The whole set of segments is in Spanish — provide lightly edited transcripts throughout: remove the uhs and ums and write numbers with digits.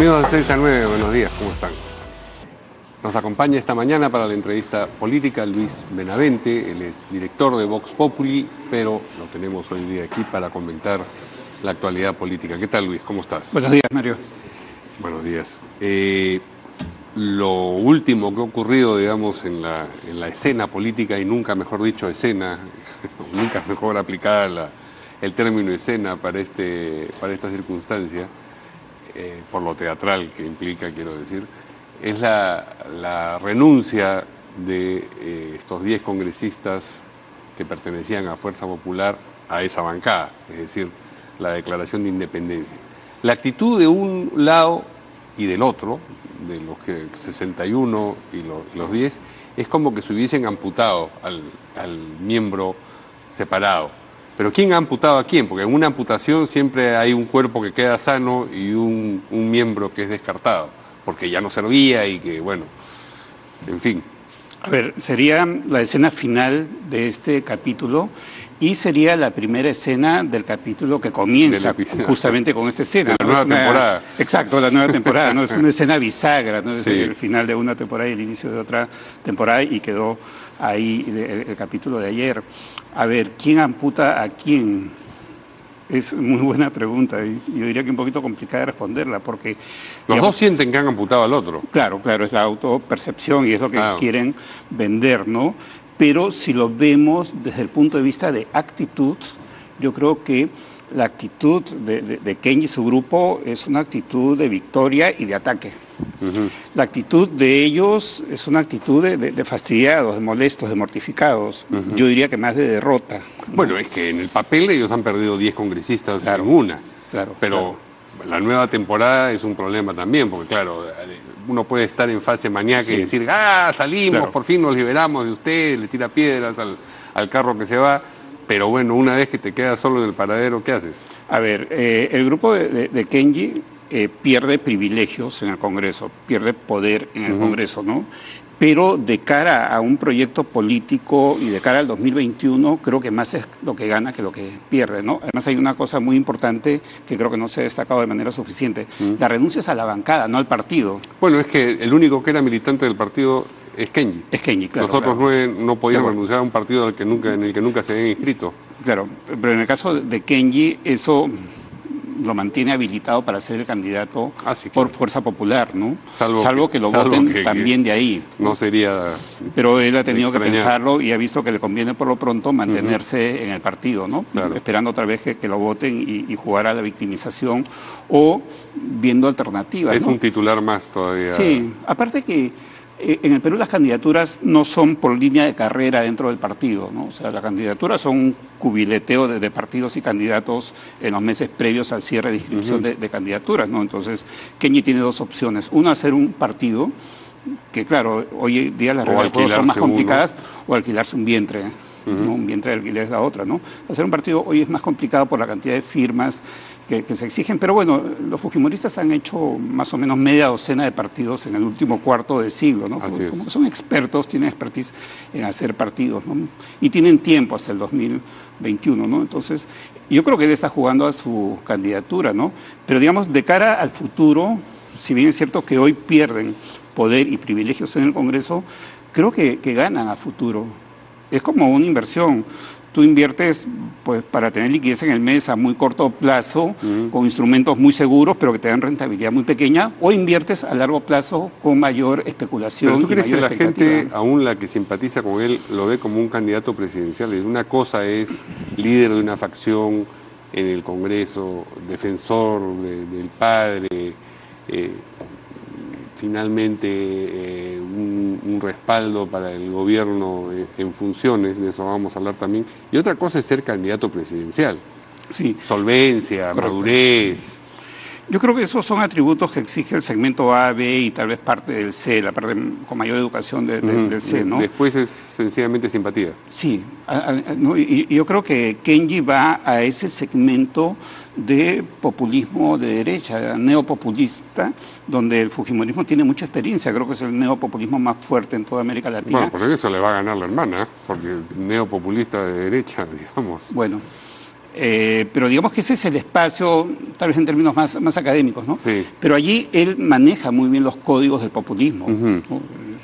Amigos de 6 a 9, buenos días, ¿cómo están? Nos acompaña esta mañana para la entrevista política Luis Benavente. Él es director de Vox Populi, pero lo tenemos hoy día aquí para comentar la actualidad política. ¿Qué tal, Luis? ¿Cómo estás? Buenos días, Mario. Buenos días. Lo último que ha ocurrido, digamos, en la escena política, y nunca mejor dicho escena, nunca mejor aplicada el término escena para esta circunstancia, por lo teatral que implica, quiero decir, es la renuncia de estos 10 congresistas que pertenecían a Fuerza Popular a esa bancada, es decir, la declaración de independencia. La actitud de un lado y del otro, de los 61 y los 10, es como que se hubiesen amputado al miembro separado. Pero ¿quién ha amputado a quién? Porque en una amputación siempre hay un cuerpo que queda sano y un miembro que es descartado, porque ya no servía y que, bueno, en fin. A ver, sería la escena final de este capítulo y sería la primera escena del capítulo que comienza justamente con esta escena. La nueva temporada. Exacto, la nueva temporada, ¿no? Es una escena bisagra, ¿no? Es Sí. el final de una temporada y el inicio de otra temporada, y quedó ahí el capítulo de ayer. A ver, ¿quién amputa a quién? Es muy buena pregunta y yo diría que un poquito complicada de responderla porque... Los dos sienten que han amputado al otro. Claro, es la autopercepción y es lo que quieren vender, ¿no? Pero si lo vemos desde el punto de vista de actitud, yo creo que la actitud de Kenji y su grupo es una actitud de victoria y de ataque. La actitud de ellos es una actitud de fastidiados, de molestos, de mortificados. Yo diría que más de derrota, ¿no? Bueno, es que en el papel ellos han perdido 10 congresistas en una. Pero la nueva temporada es un problema también, porque claro, uno puede estar en fase maníaca y decir, salimos, por fin nos liberamos de usted, le tira piedras al carro que se va. Pero bueno, una vez que te quedas solo en el paradero, ¿qué haces? A ver, el grupo de Kenji pierde privilegios en el Congreso, pierde poder en el Congreso, ¿no? Pero de cara a un proyecto político y de cara al 2021, creo que más es lo que gana que lo que pierde, ¿no? Además hay una cosa muy importante que creo que no se ha destacado de manera suficiente. La renuncia es a la bancada, no al partido. Bueno, es que el único que era militante del partido es Kenji. Es Kenji, claro. Nosotros no podíamos renunciar a un partido en el que nunca se habían inscrito. Claro, pero en el caso de Kenji, eso lo mantiene habilitado para ser el candidato por Fuerza Popular, ¿no? Salvo que lo voten también de ahí. No sería... Pero él ha tenido que pensarlo y ha visto que le conviene por lo pronto mantenerse en el partido, ¿no? Claro. Esperando otra vez que lo voten y jugar a la victimización o viendo alternativas, Es ¿no? un titular más todavía. Sí, aparte que en el Perú las candidaturas no son por línea de carrera dentro del partido, ¿no? O sea, las candidaturas son un cubileteo de partidos y candidatos en los meses previos al cierre de inscripción de candidaturas, ¿no? Entonces, Kenji tiene dos opciones. Una, hacer un partido, que claro, hoy día las reglas del juego son más complicadas, o alquilarse un vientre, ¿no? Un vientre de alquiler es la otra, ¿no? Hacer un partido hoy es más complicado por la cantidad de firmas que se exigen, pero bueno, los fujimoristas han hecho más o menos media docena de partidos en el último cuarto de siglo, ¿no? Como que son expertos, tienen expertise en hacer partidos, ¿no? Y tienen tiempo hasta el 2021, ¿no? Entonces, yo creo que él está jugando a su candidatura, ¿no? Pero digamos, de cara al futuro, si bien es cierto que hoy pierden poder y privilegios en el Congreso, creo que ganan a futuro. Es como una inversión. Tú inviertes pues para tener liquidez en el mes a muy corto plazo, con instrumentos muy seguros, pero que te dan rentabilidad muy pequeña, o inviertes a largo plazo con mayor especulación. ¿Pero tú crees y mayor que la gente, aún la que simpatiza con él, lo ve como un candidato presidencial? Una cosa es líder de una facción en el Congreso, defensor del padre, finalmente un respaldo para el gobierno en funciones, de eso vamos a hablar también. Y otra cosa es ser candidato presidencial. Sí. Solvencia, madurez. Yo creo que esos son atributos que exige el segmento A, B y tal vez parte del C, la parte con mayor educación del C, ¿no? Después es sencillamente simpatía. Sí, ¿no? Y yo creo que Kenji va a ese segmento de populismo de derecha, neopopulista, donde el fujimorismo tiene mucha experiencia. Creo que es el neopopulismo más fuerte en toda América Latina. Bueno, por eso le va a ganar la hermana, porque neopopulista de derecha, digamos. Bueno, Pero digamos que ese es el espacio, tal vez en términos más académicos, ¿no? Sí. Pero allí él maneja muy bien los códigos del populismo, ¿no?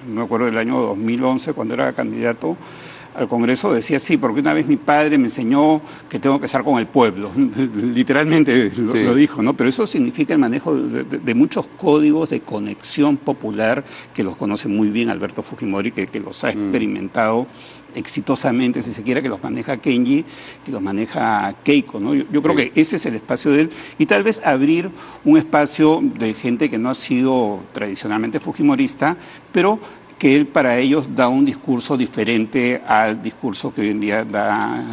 Me acuerdo del año 2011, cuando era candidato al Congreso, decía sí, porque una vez mi padre me enseñó que tengo que estar con el pueblo. Literalmente lo dijo, ¿no? Pero eso significa el manejo de muchos códigos de conexión popular que los conoce muy bien Alberto Fujimori, que los ha experimentado exitosamente, si se quiere, que los maneja Kenji, que los maneja Keiko, ¿no? Yo creo que ese es el espacio de él, y tal vez abrir un espacio de gente que no ha sido tradicionalmente fujimorista, pero que él para ellos da un discurso diferente al discurso que hoy en día da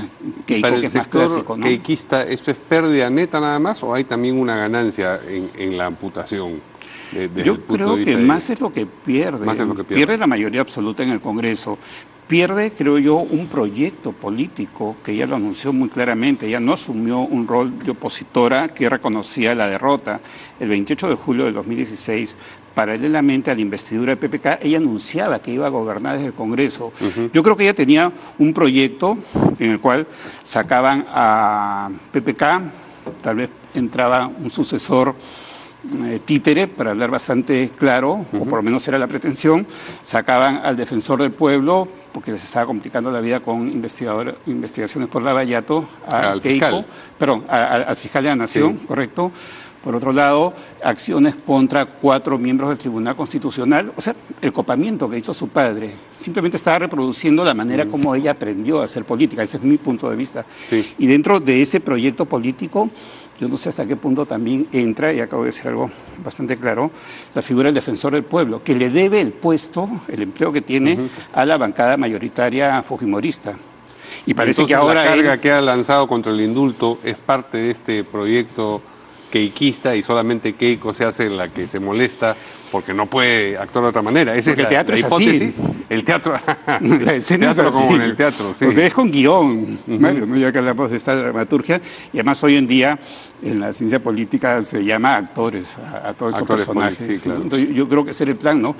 Keiko, que es más clásico, ¿no? Keikista, ¿esto es pérdida neta nada más o hay también una ganancia en la amputación? Yo creo que más es lo que pierde. Más es lo que pierde. Pierde la mayoría absoluta en el Congreso. Pierde, creo yo, un proyecto político que ella lo anunció muy claramente. Ella no asumió un rol de opositora que reconocía la derrota. El 28 de julio del 2016, paralelamente a la investidura de PPK, ella anunciaba que iba a gobernar desde el Congreso. Yo creo que ella tenía un proyecto en el cual sacaban a PPK, tal vez entraba un sucesor títere, para hablar bastante claro, o por lo menos era la pretensión, sacaban al defensor del pueblo, porque les estaba complicando la vida con investigaciones por Lavallato, al fiscal. Al fiscal de la Nación, correcto. Por otro lado, acciones contra 4 miembros del Tribunal Constitucional. O sea, el copamiento que hizo su padre simplemente estaba reproduciendo la manera como ella aprendió a hacer política. Ese es mi punto de vista. Y dentro de ese proyecto político, yo no sé hasta qué punto también entra, y acabo de decir algo bastante claro, la figura del defensor del pueblo, que le debe el puesto, el empleo que tiene a la bancada mayoritaria fujimorista. Y parece entonces, que ahora la carga que ha lanzado contra el indulto es parte de este proyecto keikista y solamente Keiko se hace la que se molesta porque no puede actuar de otra manera. Esa es el teatro la es hipótesis. Así. El teatro, la escena teatro es así. como en el teatro, sí. O sea, es con guión, Mario, ¿no? Ya que hablamos de esta dramaturgia, y además hoy en día en la ciencia política se llama actores a todos estos personajes. Sí, claro. Entonces, yo creo que ese era el plan, ¿no?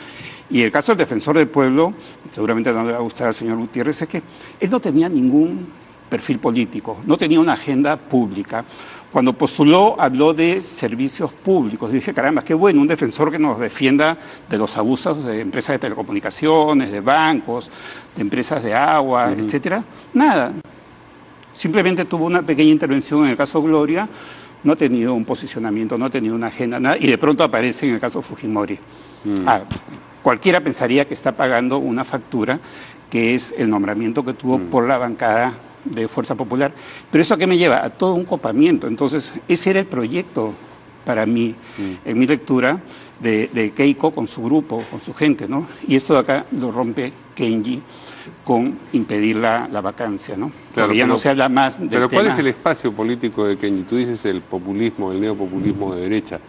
Y el caso del defensor del pueblo, seguramente no le va a gustar al señor Gutiérrez, es que él no tenía ningún perfil político, no tenía una agenda pública. Cuando postuló, habló de servicios públicos. Dije, caramba, qué bueno, un defensor que nos defienda de los abusos de empresas de telecomunicaciones, de bancos, de empresas de agua, etcétera. Nada. Simplemente tuvo una pequeña intervención en el caso Gloria, no ha tenido un posicionamiento, no ha tenido una agenda, nada, y de pronto aparece en el caso Fujimori. Cualquiera pensaría que está pagando una factura, que es el nombramiento que tuvo por la bancada de Fuerza Popular. Pero ¿eso a qué me lleva? A todo un copamiento. Entonces, ese era el proyecto para mí, en mi lectura, de Keiko con su grupo, con su gente, ¿no? Y esto de acá lo rompe Kenji con impedir la vacancia, ¿no? Claro, porque ya no se habla más del Pero ¿cuál tema. es el espacio político de Kenji? Tú dices el populismo, el neopopulismo de derecha,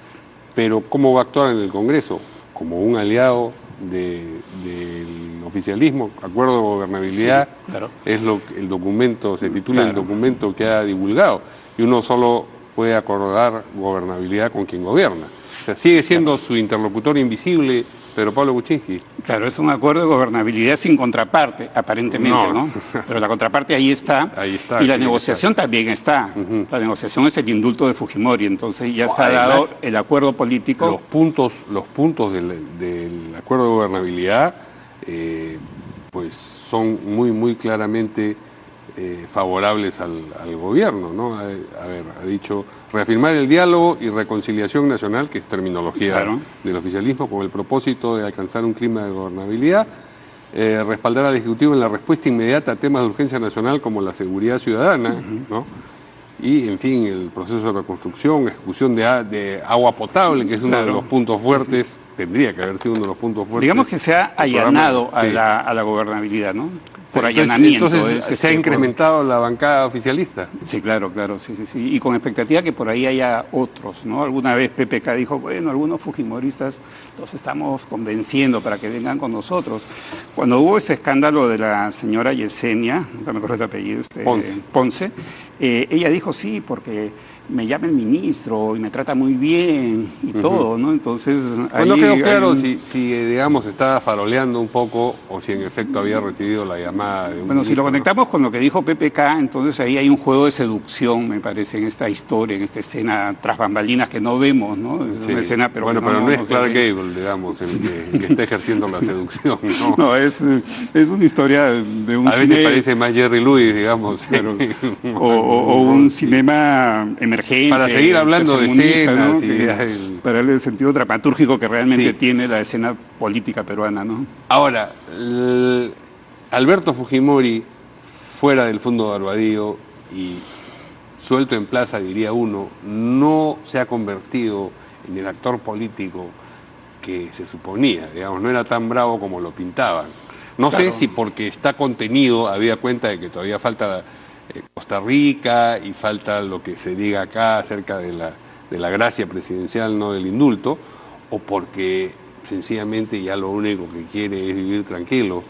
pero ¿cómo va a actuar en el Congreso? Como un aliado del oficialismo, acuerdo de gobernabilidad, Sí, claro. es el documento, se titula Claro. el documento que ha divulgado, y uno solo puede acordar gobernabilidad con quien gobierna. O sea, sigue siendo su interlocutor invisible Pedro Pablo Kuczynski. Claro, es un acuerdo de gobernabilidad sin contraparte, aparentemente, ¿no? Pero la contraparte ahí está. Ahí está, y la tiene que negociación estar. también está. La negociación es el indulto de Fujimori, entonces ya está Además, dado el acuerdo político. Los puntos del acuerdo de gobernabilidad pues son muy claramente favorables al gobierno, ¿no? Ha dicho reafirmar el diálogo y reconciliación nacional, que es terminología del oficialismo, con el propósito de alcanzar un clima de gobernabilidad, respaldar al Ejecutivo en la respuesta inmediata a temas de urgencia nacional como la seguridad ciudadana, ¿no? Y, en fin, el proceso de reconstrucción, ejecución de agua potable, que es uno de los puntos fuertes, tendría que haber sido uno de los puntos fuertes. Digamos que se ha allanado a la gobernabilidad, ¿no? Por allanamiento. Entonces se ha incrementado la bancada oficialista. Sí, claro, sí. Y con expectativa que por ahí haya otros, ¿no? Alguna vez PPK dijo, bueno, algunos fujimoristas los estamos convenciendo para que vengan con nosotros. Cuando hubo ese escándalo de la señora Yesenia, nunca me acuerdo el apellido, Ponce, ella dijo sí, porque me llama el ministro y me trata muy bien y todo, ¿no? Entonces, pues no quedó claro si, digamos, estaba faroleando un poco o si en efecto había recibido la llamada de un Bueno, ministro, si lo conectamos ¿no? con lo que dijo PPK, entonces ahí hay un juego de seducción, me parece, en esta historia, en esta escena tras bambalinas que no vemos, ¿no? Es Sí. una escena, pero bueno, que pero no es se Clark ve. Gable, digamos, el que está ejerciendo la seducción, ¿no? No, es una historia de un A veces cine... parece más Jerry Lewis, digamos. Pero, o un cinema emergente, Para seguir hablando de tercermundista, escenas ¿no? y para darle el sentido dramatúrgico que realmente Sí. tiene la escena política peruana, ¿no? Ahora, Alberto Fujimori, fuera del fondo de Barbadillo y suelto en plaza, diría uno, no se ha convertido en el actor político que se suponía, digamos, no era tan bravo como lo pintaban. No Claro. sé si porque está contenido, había cuenta de que todavía falta Costa Rica y falta lo que se diga acá acerca de la gracia presidencial, no del indulto, o porque sencillamente ya lo único que quiere es vivir tranquilo.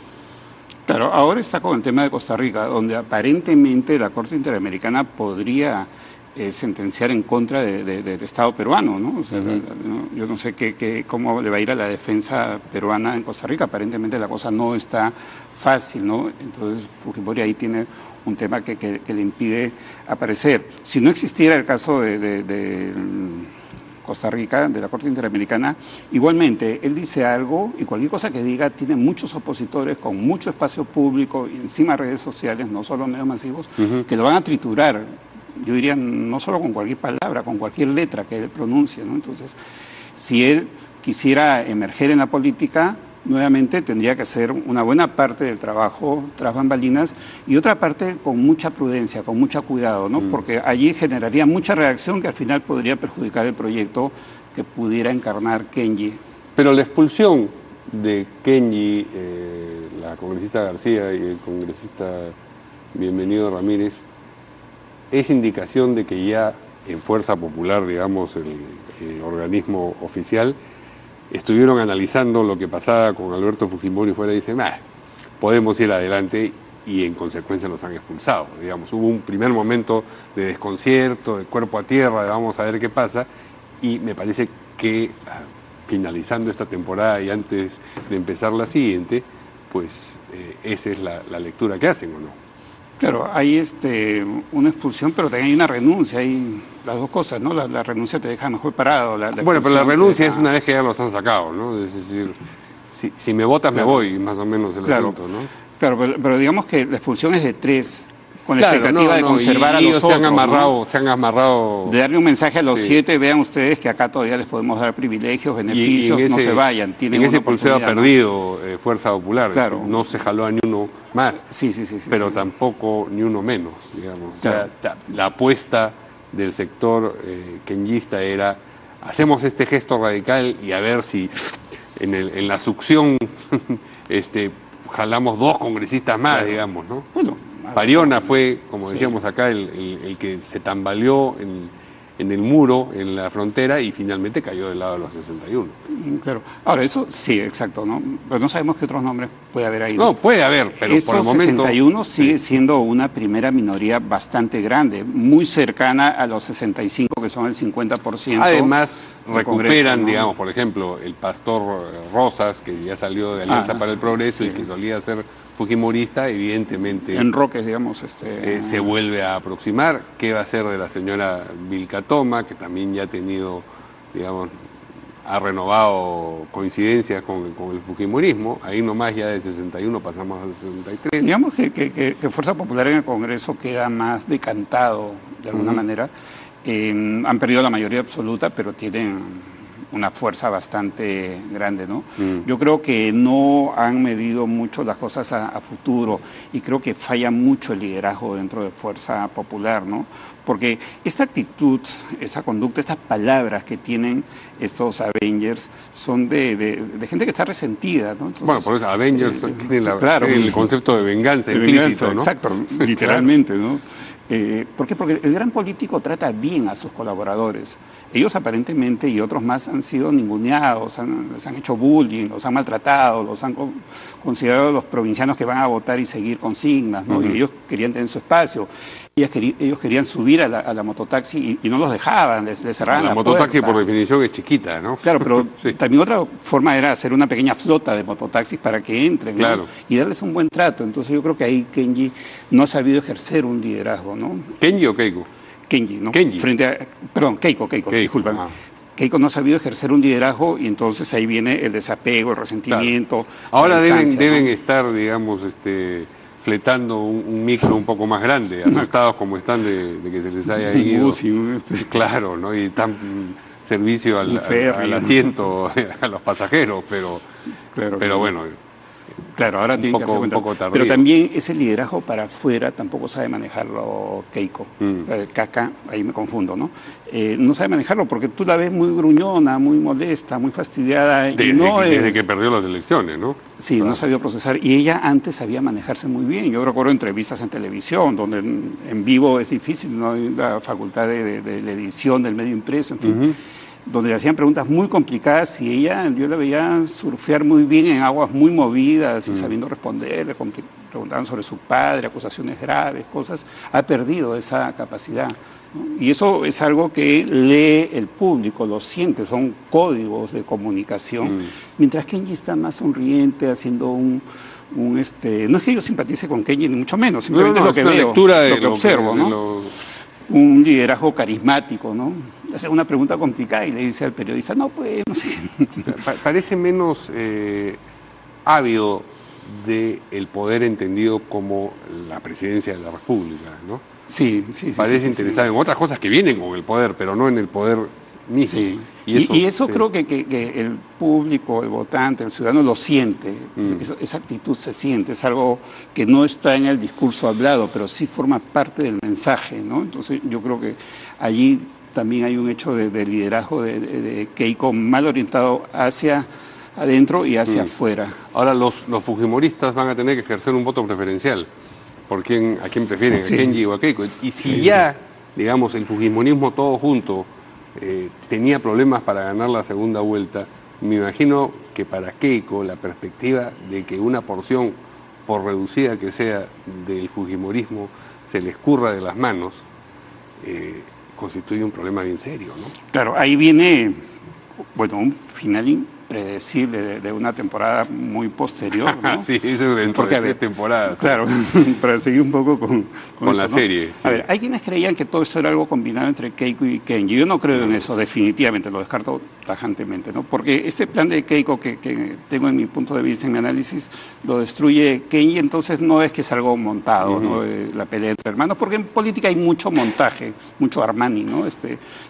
Claro, ahora está con el tema de Costa Rica, donde aparentemente la Corte Interamericana podría sentenciar en contra del Estado peruano, ¿no? O sea, yo no sé cómo le va a ir a la defensa peruana en Costa Rica. Aparentemente la cosa no está fácil, ¿no? Entonces Fujimori ahí tiene un tema que le impide aparecer. Si no existiera el caso de Costa Rica, de la Corte Interamericana, igualmente él dice algo y cualquier cosa que diga tiene muchos opositores con mucho espacio público y encima redes sociales, no solo medios masivos, que lo van a triturar. Yo diría no solo con cualquier palabra, con cualquier letra que él pronuncie, ¿no? Entonces, si él quisiera emerger en la política, nuevamente tendría que hacer una buena parte del trabajo tras bambalinas y otra parte con mucha prudencia, con mucho cuidado, ¿no? Porque allí generaría mucha reacción que al final podría perjudicar el proyecto que pudiera encarnar Kenji. Pero la expulsión de Kenji, la congresista García y el congresista Bienvenido Ramírez, es indicación de que ya en Fuerza Popular, digamos, el organismo oficial, estuvieron analizando lo que pasaba con Alberto Fujimori fuera y dicen, podemos ir adelante, y en consecuencia nos han expulsado. Digamos, hubo un primer momento de desconcierto, de cuerpo a tierra, de vamos a ver qué pasa, y me parece que finalizando esta temporada y antes de empezar la siguiente, pues esa es la lectura que hacen, ¿o no? Claro, hay una expulsión, pero también hay una renuncia, hay las dos cosas, ¿no? La renuncia te deja mejor parado. Bueno, pero la renuncia es una vez que ya los han sacado, ¿no? Es decir, si me votas me voy, más o menos el asunto, ¿no? Claro, pero digamos que la expulsión es de 3, con la expectativa de conservar a los otros. Se han amarrado. De darle un mensaje a los 7, vean ustedes que acá todavía les podemos dar privilegios, beneficios, no se vayan. En ese pulseo ha perdido Fuerza Popular, claro. No se jaló a ni uno más, sí, pero tampoco ni uno menos, digamos. Claro. O sea, la apuesta del sector kenjista era, hacemos este gesto radical y a ver si en la succión jalamos 2 congresistas más, claro. Digamos, ¿no? Bueno, Pariona fue, como decíamos acá, el que se tambaleó en el muro, en la frontera, y finalmente cayó del lado de los 61. Claro. Ahora, eso sí, exacto, ¿no? Pero no sabemos qué otros nombres puede haber ahí. No, puede haber, pero eso, por el momento... 61 sigue siendo una primera minoría bastante grande, muy cercana a los 65, que son el 50%. Además, recuperan, ¿no? digamos, por ejemplo, el pastor Rosas, que ya salió de Alianza para el Progreso y que solía ser fujimorista, evidentemente... En Roques, digamos. Se vuelve a aproximar. ¿Qué va a ser de la señora Vilca Toma, que también ya ha tenido, digamos, ha renovado coincidencias con el fujimorismo? Ahí nomás ya de 61 pasamos a 63. Digamos que Fuerza Popular en el Congreso queda más decantado, de alguna manera. Han perdido la mayoría absoluta, pero tienen una fuerza bastante grande, ¿no? Yo creo que no han medido mucho las cosas a futuro y creo que falla mucho el liderazgo dentro de Fuerza Popular, ¿no? Porque esta actitud, esta conducta, estas palabras que tienen estos Avengers son de gente que está resentida, ¿no? Entonces, bueno, por eso Avengers tiene el concepto de venganza implícito, ¿no? Exacto, literalmente, ¿no? ¿Por qué? Porque el gran político trata bien a sus colaboradores. Ellos aparentemente y otros más han sido ninguneados, les han hecho bullying, los han maltratado, los han considerado los provincianos que van a votar y seguir consignas, ¿no? Y ellos querían tener su espacio. Ellos querían subir a la mototaxi y no los dejaban, les cerraban la puerta. La mototaxi por definición es chiquita, ¿no? Claro, pero sí. También otra forma era hacer una pequeña flota de mototaxis para que entren, claro, ¿no? Y darles un buen trato. Entonces yo creo que ahí Kenji no ha sabido ejercer un liderazgo, ¿no? ¿Kenji o Keiko? Kenji, ¿no? Kenji. Perdón, Keiko, disculpen. Keiko no ha sabido ejercer un liderazgo y entonces ahí viene el desapego, el resentimiento. Claro. Ahora deben ¿no? estar, digamos, fletando un micro un poco más grande, asustados como están de que se les haya ido. Claro, ¿no? Y están servicio al asiento a los pasajeros, pero bueno. Claro, ahora tienen que hacer cuenta. Pero también ese liderazgo para afuera tampoco sabe manejarlo Keiko. Caca, ahí me confundo, ¿no? No sabe manejarlo porque tú la ves muy gruñona, muy molesta, muy fastidiada. Desde que perdió las elecciones, ¿no? Sí, claro. No sabía procesar. Y ella antes sabía manejarse muy bien. Yo recuerdo entrevistas en televisión, donde en vivo es difícil, no hay la facultad de la edición del medio impreso, en fin. Donde le hacían preguntas muy complicadas y yo la veía surfear muy bien en aguas muy movidas y sabiendo responder, le preguntaban sobre su padre, acusaciones graves, cosas. Ha perdido esa capacidad, ¿no? Y eso es algo que lee el público, lo siente, son códigos de comunicación, mientras Kenji está más sonriente, haciendo no es que yo simpatice con Kenji, ni mucho menos, simplemente es lo que veo, lo que observo, ¿no? Un liderazgo carismático, ¿no? Hace una pregunta complicada y le dice al periodista, no, pues, no sé. Parece menos ávido del poder entendido como la presidencia de la República, ¿no? Sí. Parece interesado en otras cosas que vienen con el poder, pero no en el poder mismo. Sí. Y eso creo que el público, el votante, el ciudadano lo siente. Esa actitud se siente, es algo que no está en el discurso hablado, pero sí forma parte del mensaje, ¿no? Entonces yo creo que allí también hay un hecho de liderazgo de Keiko mal orientado hacia adentro y hacia afuera. Ahora los fujimoristas van a tener que ejercer un voto preferencial. ¿A quién prefieren? ¿A Kenji o a Keiko? Y si ya, digamos, el fujimorismo todo junto tenía problemas para ganar la segunda vuelta, me imagino que para Keiko la perspectiva de que una porción, por reducida que sea, del fujimorismo se le escurra de las manos, constituye un problema bien serio, ¿no? Claro, ahí viene, un final impredecible de una temporada muy posterior, ¿no? Sí, eso es dentro de 3 temporadas. Claro, para seguir un poco con la ¿no? serie. Sí. A ver, hay quienes creían que todo esto era algo combinado entre Keiko y Kenji. Yo no creo en eso, definitivamente, lo descarto tajantemente, ¿no? Porque este plan de Keiko que tengo en mi punto de vista, en mi análisis, lo destruye Kenji, entonces no es que es algo montado, ¿no? La pelea entre hermanos, porque en política hay mucho montaje, mucho Armani, ¿no?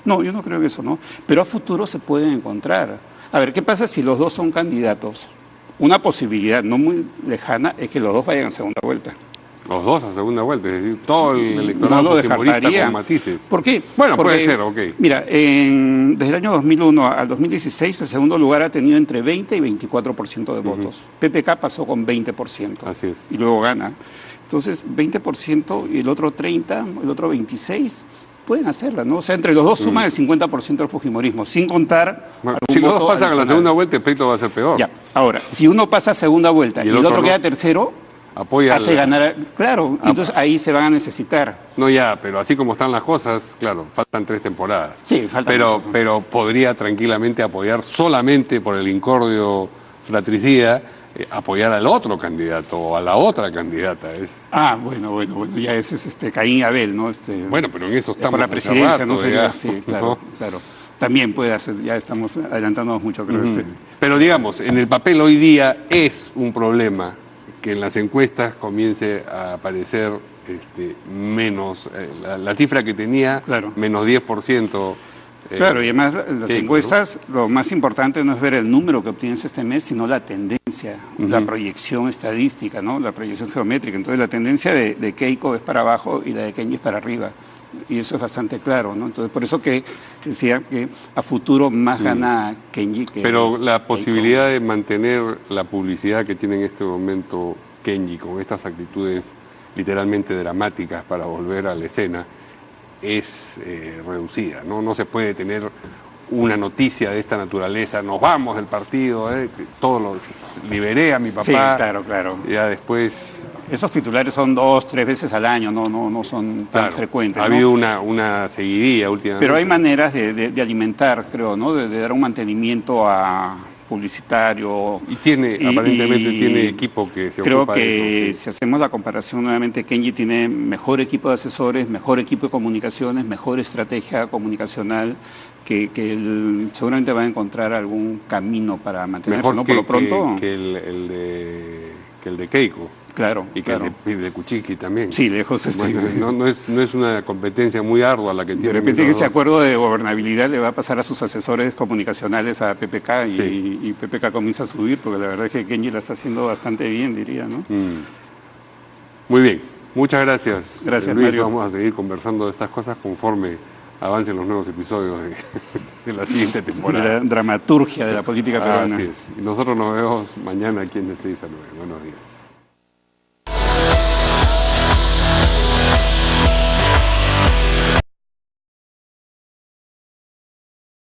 No, yo no creo en eso, ¿no? Pero a futuro se pueden encontrar. A ver, ¿qué pasa si los dos son candidatos? Una posibilidad no muy lejana es que los dos vayan a segunda vuelta. Los dos a segunda vuelta, es decir, todo el electorado fujimorista con matices. ¿Por qué? Bueno, puede ser, ok. Mira, desde el año 2001 al 2016, el segundo lugar ha tenido entre 20 y 24% de votos. PPK pasó con 20%. Así es. Y luego gana. Entonces, 20% y el otro 30%, el otro 26%. Pueden hacerla, ¿no? O sea, entre los dos suman el 50% del fujimorismo, sin contar... Bueno, si los dos pasan a la segunda vuelta, el pleito va a ser peor. Ya, ahora, si uno pasa a segunda vuelta y el otro queda tercero, hace ganar... Claro, entonces ahí se van a necesitar. No, ya, pero así como están las cosas, claro, faltan 3 temporadas. Sí, faltan mucho. Pero podría tranquilamente apoyar solamente por el incordio fratricida, apoyar al otro candidato o a la otra candidata. Bueno, ya ese es Caín y Abel, ¿no? Bueno, pero en eso estamos por la presidencia, rato, no sé, sí, claro. También puede darse, ya estamos adelantándonos mucho, creo. Pero digamos, en el papel hoy día es un problema que en las encuestas comience a aparecer menos, la cifra que tenía, menos 10%. Claro, y además las encuestas, ¿no? Lo más importante no es ver el número que obtienes este mes, sino la tendencia, la proyección estadística, ¿no? La proyección geométrica. Entonces la tendencia de Keiko es para abajo y la de Kenji es para arriba. Y eso es bastante claro, ¿no? Entonces por eso que decía que a futuro más gana Kenji que Pero la Keiko. Posibilidad de mantener la publicidad que tiene en este momento Kenji con estas actitudes literalmente dramáticas para volver a la escena, es reducida, ¿no? No se puede tener una noticia de esta naturaleza, nos vamos del partido, todos los liberé a mi papá. Sí, claro, claro. Ya después... Esos titulares son 2, 3 veces al año, no son tan frecuentes. Ha habido una seguidilla últimamente. Pero hay maneras de alimentar, creo, ¿no? De dar un mantenimiento a publicitario. Y aparentemente tiene equipo que se ocupa de eso. Creo que sí. si hacemos la comparación nuevamente, Kenji tiene mejor equipo de asesores, mejor equipo de comunicaciones, mejor estrategia comunicacional, que él seguramente va a encontrar algún camino para mantenerse, mejor ¿no? Por lo pronto. que el de Keiko. Claro, y que claro. el de Kuczynski también. Sí, lejos. Bueno, no es una competencia muy ardua la que tiene. De repente ese acuerdo de gobernabilidad le va a pasar a sus asesores comunicacionales a PPK y PPK comienza a subir, porque la verdad es que Kenji la está haciendo bastante bien, diría, ¿no? Muy bien, muchas gracias. Gracias, Luis, Mario. vamos a seguir conversando de estas cosas conforme avancen los nuevos episodios de la siguiente temporada. De la dramaturgia de la política peruana. Así es. Y nosotros nos vemos mañana aquí en de 6 a 9. Buenos días.